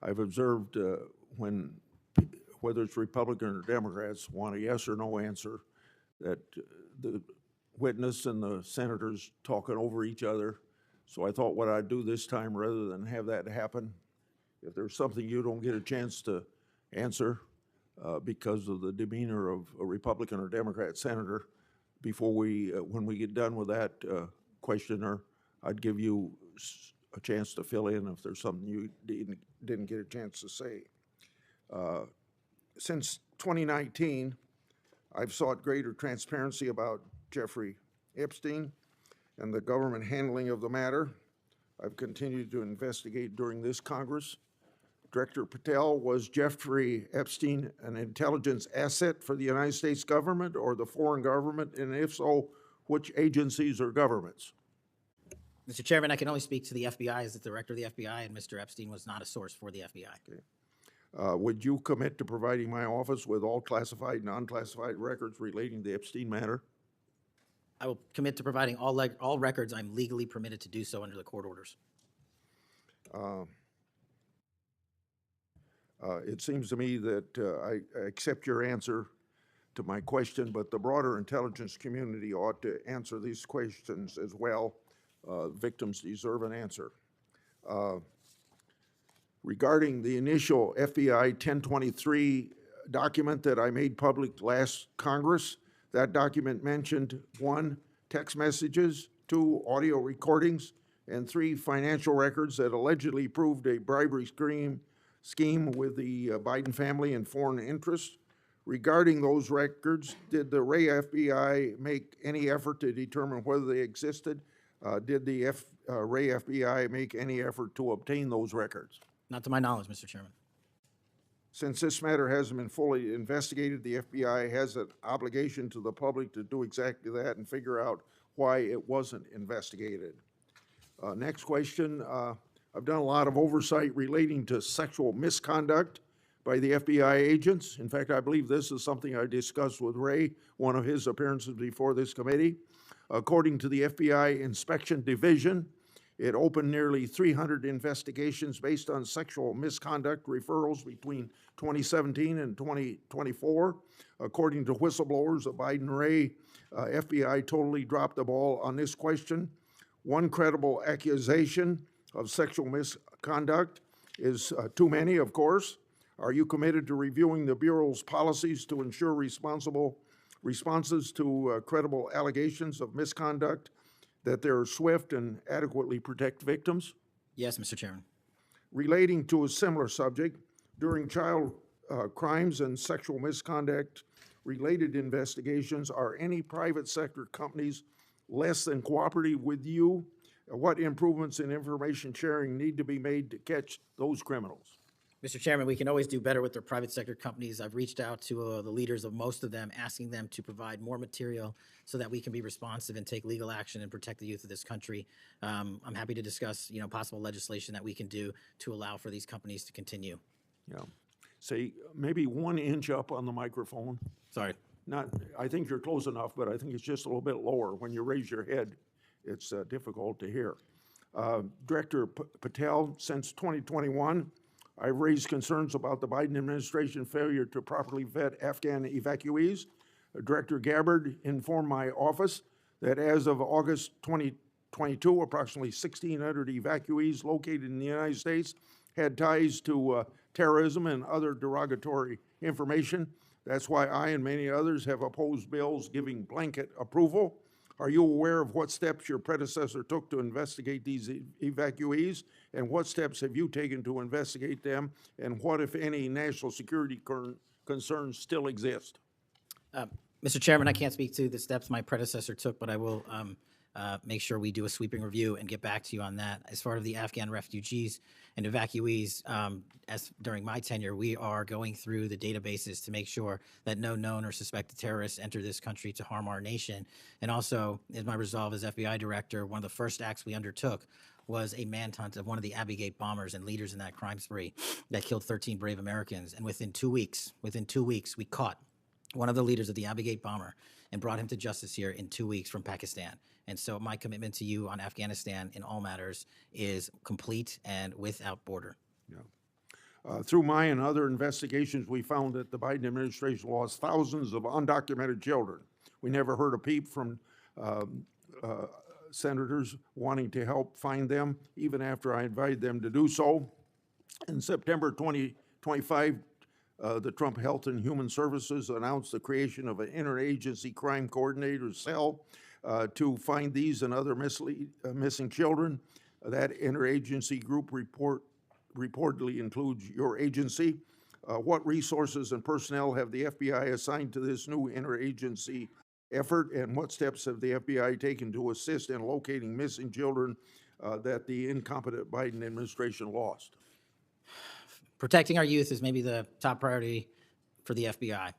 I've observed when, whether it's Republican or Democrats, want a yes or no answer, that the witness and the senators talking over each other. So I thought what I'd do this time, rather than have that happen, if there's something you don't get a chance to answer because of the demeanor of a Republican or Democrat senator, before we, when we get done with that questioner, I'd give you a chance to fill in if there's something you didn't get a chance to say. Since 2019, I've sought greater transparency about Jeffrey Epstein and the government handling of the matter. I've continued to investigate during this Congress. Director Patel, was Jeffrey Epstein an intelligence asset for the United States government or the foreign government? And if so, which agencies or governments? Mr. Chairman, I can only speak to the FBI as the director of the FBI, and Mr. Epstein was not a source for the FBI. Okay. Would you commit to providing my office with all classified and unclassified records relating to the Epstein matter? I will commit to providing all records I'm legally permitted to do so under the court orders. It seems to me that I accept your answer to my question, but the broader intelligence community ought to answer these questions as well. Victims deserve an answer. Regarding the initial FBI 1023 document that I made public last Congress, that document mentioned 1, text messages, 2, audio recordings, and 3, financial records that allegedly proved a bribery scheme with the Biden family and foreign interests. Regarding those records, did the Ray FBI make any effort to determine whether they existed? Did the Ray FBI make any effort to obtain those records? Not to my knowledge, Mr. Chairman. Since this matter hasn't been fully investigated, the FBI has an obligation to the public to do exactly that and figure out why it wasn't investigated. Next question. I've done a lot of oversight relating to sexual misconduct by the FBI agents. In fact, I believe this is something I discussed with Ray, one of his appearances before this committee. According to the FBI Inspection Division, it opened nearly 300 investigations based on sexual misconduct referrals between 2017 and 2024. According to whistleblowers of Biden-Ray, FBI totally dropped the ball on this question. One credible accusation of sexual misconduct is too many, of course. Are you committed to reviewing the Bureau's policies to ensure responsible responses to credible allegations of misconduct, that they're swift and adequately protect victims? Yes, Mr. Chairman. Relating to a similar subject, during child crimes and sexual misconduct related investigations, are any private sector companies less than cooperative with you? What improvements in information sharing need to be made to catch those criminals? Mr. Chairman, we can always do better with their private sector companies. I've reached out to the leaders of most of them, asking them to provide more material so that we can be responsive and take legal action and protect the youth of this country. I'm happy to discuss, possible legislation that we can do to allow for these companies to continue. Yeah. Say maybe 1 inch up on the microphone. Sorry. I think you're close enough, but I think it's just a little bit lower. When you raise your head, it's difficult to hear. Director Patel, since 2021, I've raised concerns about the Biden administration failure to properly vet Afghan evacuees. Director Gabbard informed my office that as of August 2022, approximately 1,600 evacuees located in the United States had ties to terrorism and other derogatory information. That's why I and many others have opposed bills giving blanket approval. Are you aware of what steps your predecessor took to investigate these evacuees? And what steps have you taken to investigate them? And what, if any, national security concerns still exist? Mr. Chairman, I can't speak to the steps my predecessor took, but I will make sure we do a sweeping review and get back to you on that. As far as the Afghan refugees and evacuees, as during my tenure, we are going through the databases to make sure that no known or suspected terrorists enter this country to harm our nation. And also, in my resolve as FBI Director, one of the first acts we undertook was a manhunt of one of the Abbey Gate bombers and leaders in that crime spree that killed 13 brave Americans. And within two weeks, we caught one of the leaders of the Abbey Gate bomber and brought him to justice here in 2 weeks from Pakistan. And so my commitment to you on Afghanistan in all matters is complete and without border. Through my and other investigations, we found that the Biden administration lost thousands of undocumented children. We never heard a peep from senators wanting to help find them, even after I invited them to do so. In September 2025, the Trump Health and Human Services announced the creation of an interagency crime coordinator cell to find these and other missing children. That interagency group reportedly includes your agency. What resources and personnel have the FBI assigned to this new interagency effort, and what steps have the FBI taken to assist in locating missing children that the incompetent Biden administration lost? Protecting our youth is maybe the top priority for the FBI.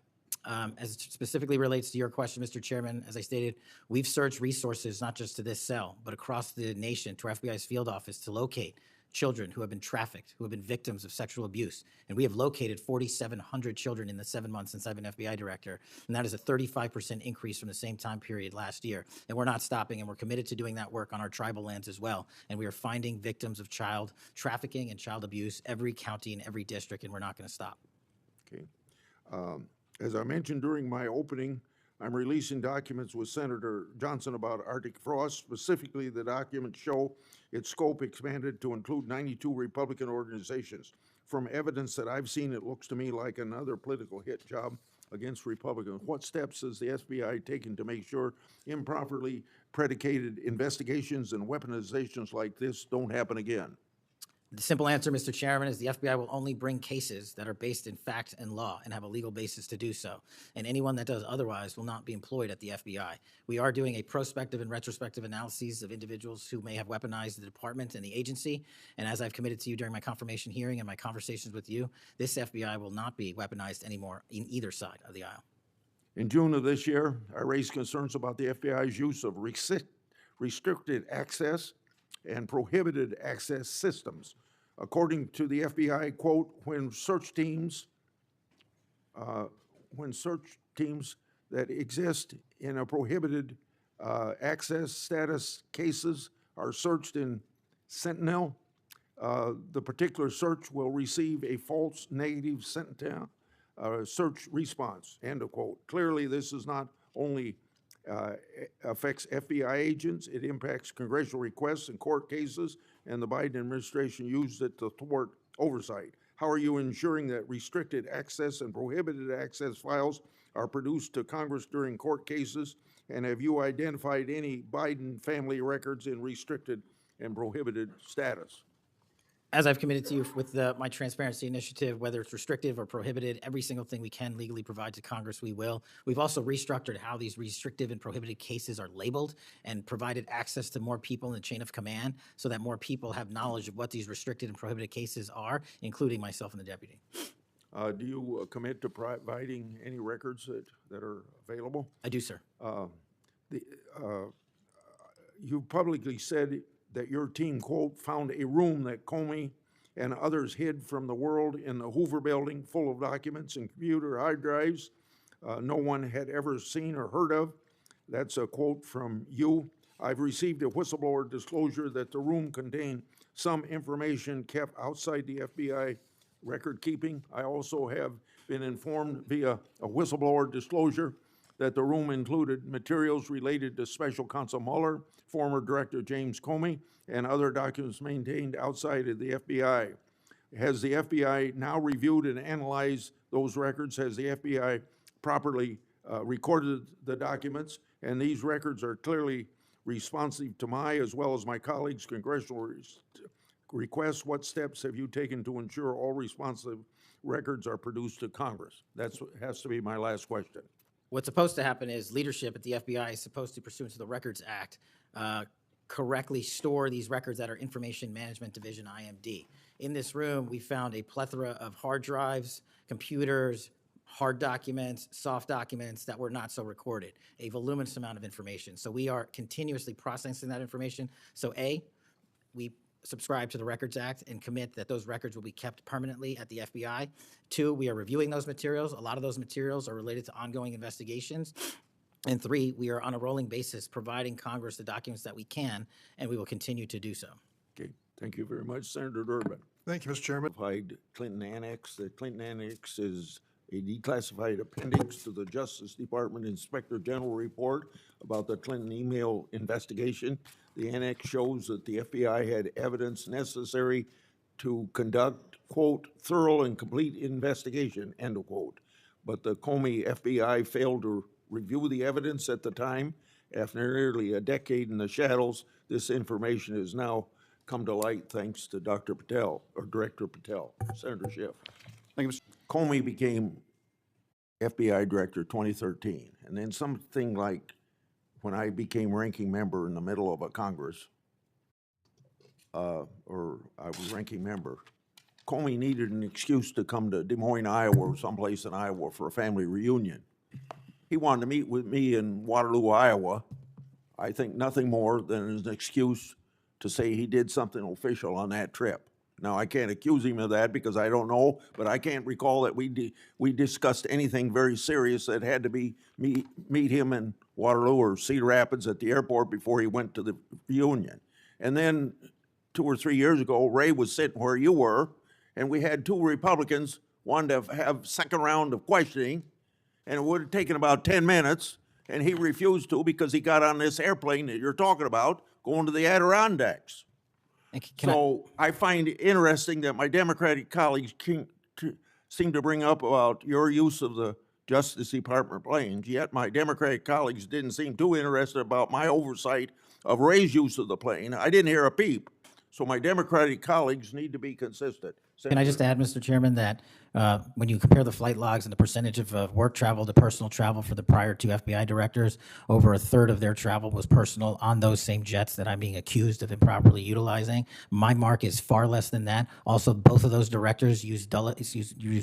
As it specifically relates to your question, Mr. Chairman, as I stated, we've searched resources not just to this cell, but across the nation to our FBI's field office to locate children who have been trafficked, who have been victims of sexual abuse. And we have located 4,700 children in the 7 months since I've been FBI director. And that is a 35% increase from the same time period last year. And we're not stopping, and we're committed to doing that work on our tribal lands as well. And we are finding victims of child trafficking and child abuse every county and every district, and we're not going to stop. Okay. As I mentioned during my opening, I'm releasing documents with Senator Johnson about Arctic frost. Specifically, the documents show its scope expanded to include 92 Republican organizations. From evidence that I've seen, it looks to me like another political hit job against Republicans. What steps has the FBI taken to make sure improperly predicated investigations and weaponizations like this don't happen again? The simple answer, Mr. Chairman, is the FBI will only bring cases that are based in fact and law and have a legal basis to do so. And anyone that does otherwise will not be employed at the FBI. We are doing a prospective and retrospective analyses of individuals who may have weaponized the department and the agency. And as I've committed to you during my confirmation hearing and my conversations with you, this FBI will not be weaponized anymore in either side of the aisle. In June of this year, I raised concerns about the FBI's use of restricted access and prohibited access systems. According to the FBI, quote, when search teams that exist in a prohibited access status cases are searched in Sentinel, the particular search will receive a false negative Sentinel search response, end of quote. Clearly, this is not only affects FBI agents, it impacts congressional requests and court cases, and the Biden administration used it to thwart oversight. How are you ensuring that restricted access and prohibited access files are produced to Congress during court cases? And have you identified any Biden family records in restricted and prohibited status? As I've committed to you with my transparency initiative, whether it's restrictive or prohibited, every single thing we can legally provide to Congress, we will. We've also restructured how these restrictive and prohibited cases are labeled and provided access to more people in the chain of command so that more people have knowledge of what these restricted and prohibited cases are, including myself and the deputy. Do you commit to providing any records that are available? I do, sir. You publicly said that your team, quote, found a room that Comey and others hid from the world in the Hoover building full of documents and computer hard drives no one had ever seen or heard of. That's a quote from you. I've received a whistleblower disclosure that the room contained some information kept outside the FBI record keeping. I also have been informed via a whistleblower disclosure that the room included materials related to Special Counsel Mueller, former Director James Comey, and other documents maintained outside of the FBI. Has the FBI now reviewed and analyzed those records? Has the FBI properly recorded the documents? And these records are clearly responsive to my, as well as my colleagues' congressional requests. What steps have you taken to ensure all responsive records are produced to Congress? That has to be my last question. What's supposed to happen is leadership at the FBI is supposed to, pursuant to the Records Act, correctly store these records at our Information Management Division, IMD. In this room, we found a plethora of hard drives, computers, hard documents, soft documents that were not so recorded, a voluminous amount of information. So we are continuously processing that information. So A, we subscribe to the Records Act and commit that those records will be kept permanently at the FBI. 2, we are reviewing those materials. A lot of those materials are related to ongoing investigations. And 3, we are on a rolling basis providing Congress the documents that we can, and we will continue to do so. Okay, thank you very much, Senator Durbin. Thank you, Mr. Chairman. Declassified Clinton Annex. The Clinton Annex is a declassified appendix to the Justice Department Inspector General report about the Clinton email investigation. The annex shows that the FBI had evidence necessary to conduct, quote, thorough and complete investigation, end of quote. But the Comey FBI failed to review the evidence at the time. After nearly a decade in the shadows, this information has now come to light thanks to Dr. Patel, or Director Patel, Senator Schiff. Thank you, Mr. Comey became FBI Director 2013, and then something like when I became ranking member in the middle of a Congress, or I was ranking member, Comey needed an excuse to come to Des Moines, Iowa, or someplace in Iowa for a family reunion. He wanted to meet with me in Waterloo, Iowa. I think nothing more than an excuse to say he did something official on that trip. Now, I can't accuse him of that because I don't know, but I can't recall that we discussed anything very serious that had to be meet him in Waterloo or Cedar Rapids at the airport before he went to the reunion. And then 2 or 3 years ago, Ray was sitting where you were, and we had 2 Republicans wanted to have second round of questioning, and it would have taken about 10 minutes, and he refused to because he got on this airplane that you're talking about going to the Adirondacks. So I find it interesting that my Democratic colleagues seem to bring up about your use of the Justice Department planes, yet my Democratic colleagues didn't seem too interested about my oversight of Ray's use of the plane. I didn't hear a peep. So my Democratic colleagues need to be consistent. Can I just add, Mr. Chairman, that when you compare the flight logs and the percentage of work travel to personal travel for the prior 2 FBI directors, over a third of their travel was personal on those same jets that I'm being accused of improperly utilizing. My mark is far less than that. Also, both of those directors used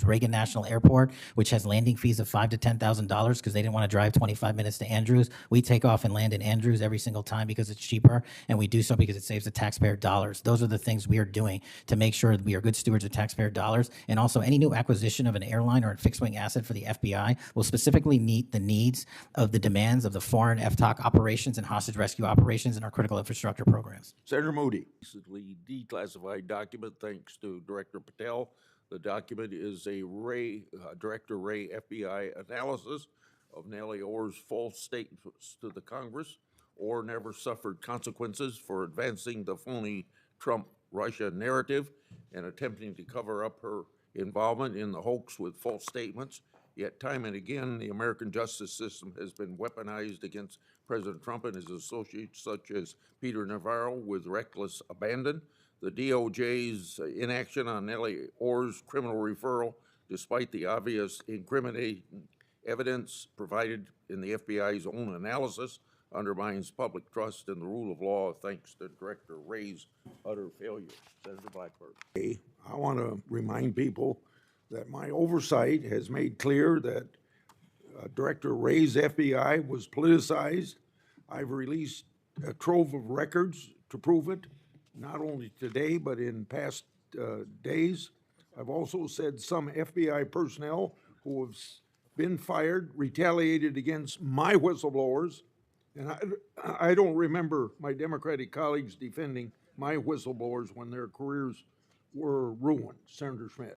Reagan National Airport, which has landing fees of $5,000 to $10,000 because they didn't want to drive 25 minutes to Andrews. We take off and land in Andrews every single time because it's cheaper, and we do so because it saves the taxpayer dollars. Those are the things we are doing to make sure that we are good stewards of taxpayer dollars. And also, any new acquisition of an airline or a fixed-wing asset for the FBI will specifically meet the needs of the demands of the foreign FTOC operations and hostage rescue operations in our critical infrastructure programs. Senator Moody, recently declassified document thanks to Director Patel. The document is a Director Ray FBI analysis of Nellie Orr's false statements to the Congress. Orr never suffered consequences for advancing the phony Trump-Russia narrative and attempting to cover up her involvement in the hoax with false statements. Yet time and again, the American justice system has been weaponized against President Trump and his associates, such as Peter Navarro, with reckless abandon. The DOJ's inaction on Nellie Orr's criminal referral, despite the obvious incriminating evidence provided in the FBI's own analysis, undermines public trust in the rule of law thanks to Director Ray's utter failure. Senator Blackburn. I want to remind people that my oversight has made clear that Director Ray's FBI was politicized. I've released a trove of records to prove it, not only today, but in past days. I've also said some FBI personnel who have been fired retaliated against my whistleblowers. And I don't remember my Democratic colleagues defending my whistleblowers when their careers were ruined. Senator Schmidt.